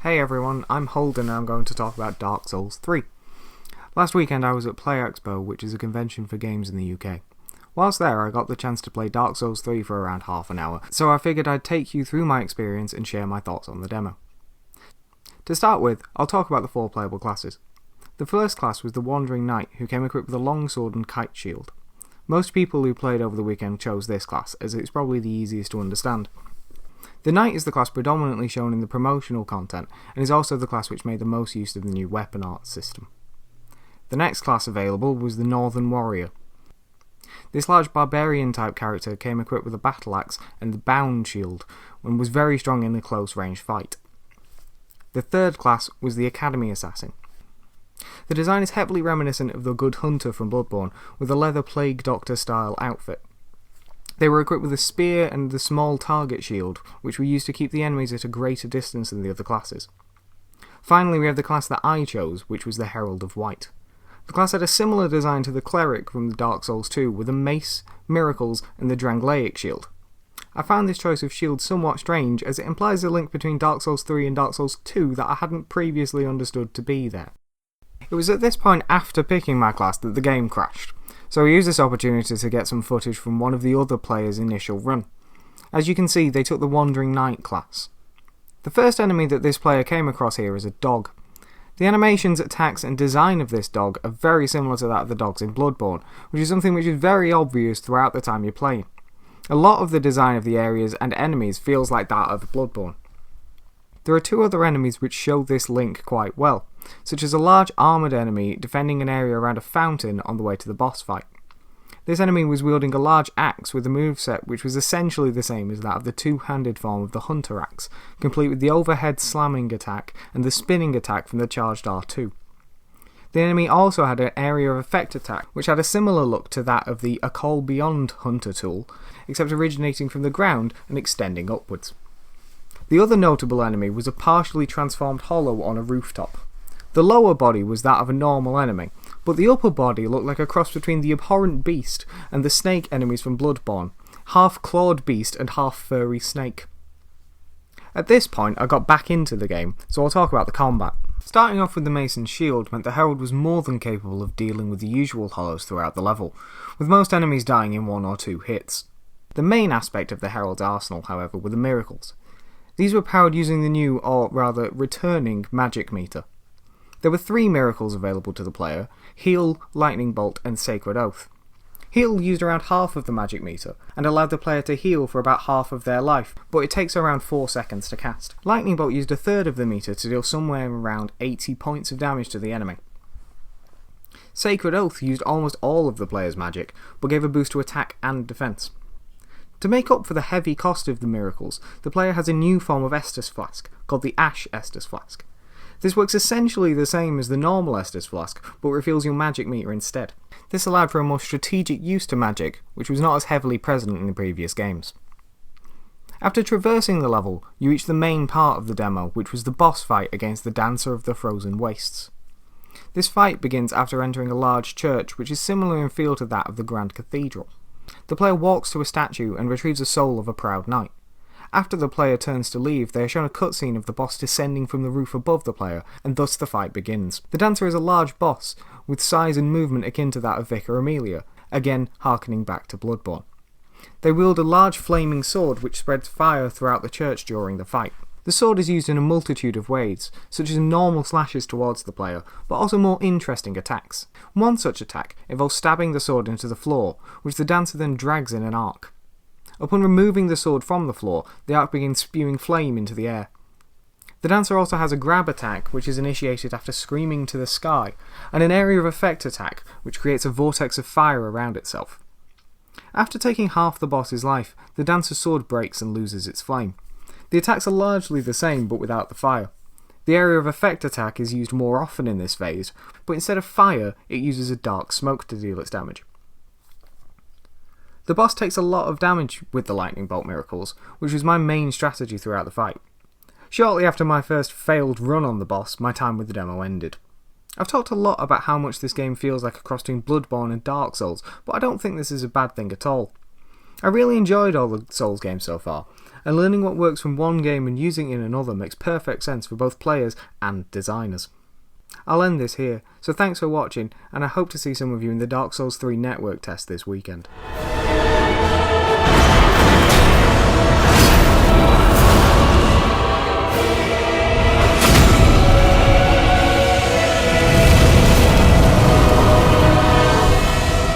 Hey everyone, I'm Holden and I'm going to talk about Dark Souls 3. Last weekend I was at Play Expo, which is a convention for games in the UK. Whilst there, I got the chance to play Dark Souls 3 for around half an hour, so I figured I'd take you through my experience and share my thoughts on the demo. To start with, I'll talk about the 4 playable classes. The first class was the Wandering Knight, who came equipped with a long sword and kite shield. Most people who played over the weekend chose this class, as it's probably the easiest to understand. The Knight is the class predominantly shown in the promotional content, and is also the class which made the most use of the new weapon art system. The next class available was the Northern Warrior. This large barbarian type character came equipped with a battle axe and the bound shield, and was very strong in a close range fight. The third class was the Academy Assassin. The design is heavily reminiscent of the Good Hunter from Bloodborne, with a leather Plague Doctor style outfit. They were equipped with a spear and the small target shield, which were used to keep the enemies at a greater distance than the other classes. Finally, we have the class that I chose, which was the Herald of White. The class had a similar design to the Cleric from Dark Souls 2, with a mace, miracles, and the Drangleic shield. I found this choice of shield somewhat strange, as it implies a link between Dark Souls 3 and Dark Souls 2 that I hadn't previously understood to be there. It was at this point after picking my class that the game crashed, so I used this opportunity to get some footage from one of the other players' initial run. As you can see, they took the Wandering Knight class. The first enemy that this player came across here is a dog. The animations, attacks and design of this dog are very similar to that of the dogs in Bloodborne, which is something which is very obvious throughout the time you're playing. A lot of the design of the areas and enemies feels like that of Bloodborne. There are 2 other enemies which show this link quite well, such as a large armoured enemy defending an area around a fountain on the way to the boss fight. This enemy was wielding a large axe with a moveset which was essentially the same as that of the 2-handed form of the Hunter Axe, complete with the overhead slamming attack and the spinning attack from the charged R2. The enemy also had an area of effect attack, which had a similar look to that of the A Call Beyond Hunter tool, except originating from the ground and extending upwards. The other notable enemy was a partially transformed hollow on a rooftop. The lower body was that of a normal enemy, but the upper body looked like a cross between the abhorrent beast and the snake enemies from Bloodborne, half clawed beast and half furry snake. At this point I got back into the game, so I'll talk about the combat. Starting off with the mace and shield meant the Herald was more than capable of dealing with the usual hollows throughout the level, with most enemies dying in 1 or 2 hits. The main aspect of the Herald's arsenal, however, were the miracles. These were powered using the new, or rather returning, magic meter. There were 3 miracles available to the player: Heal, Lightning Bolt and Sacred Oath. Heal used around half of the magic meter, and allowed the player to heal for about half of their life, but it takes around 4 seconds to cast. Lightning Bolt used a third of the meter to deal somewhere around 80 points of damage to the enemy. Sacred Oath used almost all of the player's magic, but gave a boost to attack and defense. To make up for the heavy cost of the miracles, the player has a new form of Estus Flask, called the Ash Estus Flask. This works essentially the same as the normal Estus Flask, but refills your magic meter instead. This allowed for a more strategic use to magic, which was not as heavily present in the previous games. After traversing the level, you reach the main part of the demo, which was the boss fight against the Dancer of the Frozen Wastes. This fight begins after entering a large church, which is similar in feel to that of the Grand Cathedral. The player walks to a statue and retrieves a soul of a proud knight. After the player turns to leave, they are shown a cutscene of the boss descending from the roof above the player, and thus the fight begins. The Dancer is a large boss, with size and movement akin to that of Vicar Amelia, again harkening back to Bloodborne. They wield a large flaming sword which spreads fire throughout the church during the fight. The sword is used in a multitude of ways, such as normal slashes towards the player, but also more interesting attacks. One such attack involves stabbing the sword into the floor, which the Dancer then drags in an arc. Upon removing the sword from the floor, the arc begins spewing flame into the air. The Dancer also has a grab attack, which is initiated after screaming to the sky, and an area of effect attack, which creates a vortex of fire around itself. After taking half the boss's life, the Dancer's sword breaks and loses its flame. The attacks are largely the same, but without the fire. The area of effect attack is used more often in this phase, but instead of fire, it uses a dark smoke to deal its damage. The boss takes a lot of damage with the Lightning Bolt miracles, which was my main strategy throughout the fight. Shortly after my first failed run on the boss, my time with the demo ended. I've talked a lot about how much this game feels like a cross between Bloodborne and Dark Souls, but I don't think this is a bad thing at all. I really enjoyed all the Souls games so far, and learning what works from one game and using it in another makes perfect sense for both players and designers. I'll end this here, so thanks for watching, and I hope to see some of you in the Dark Souls 3 network test this weekend.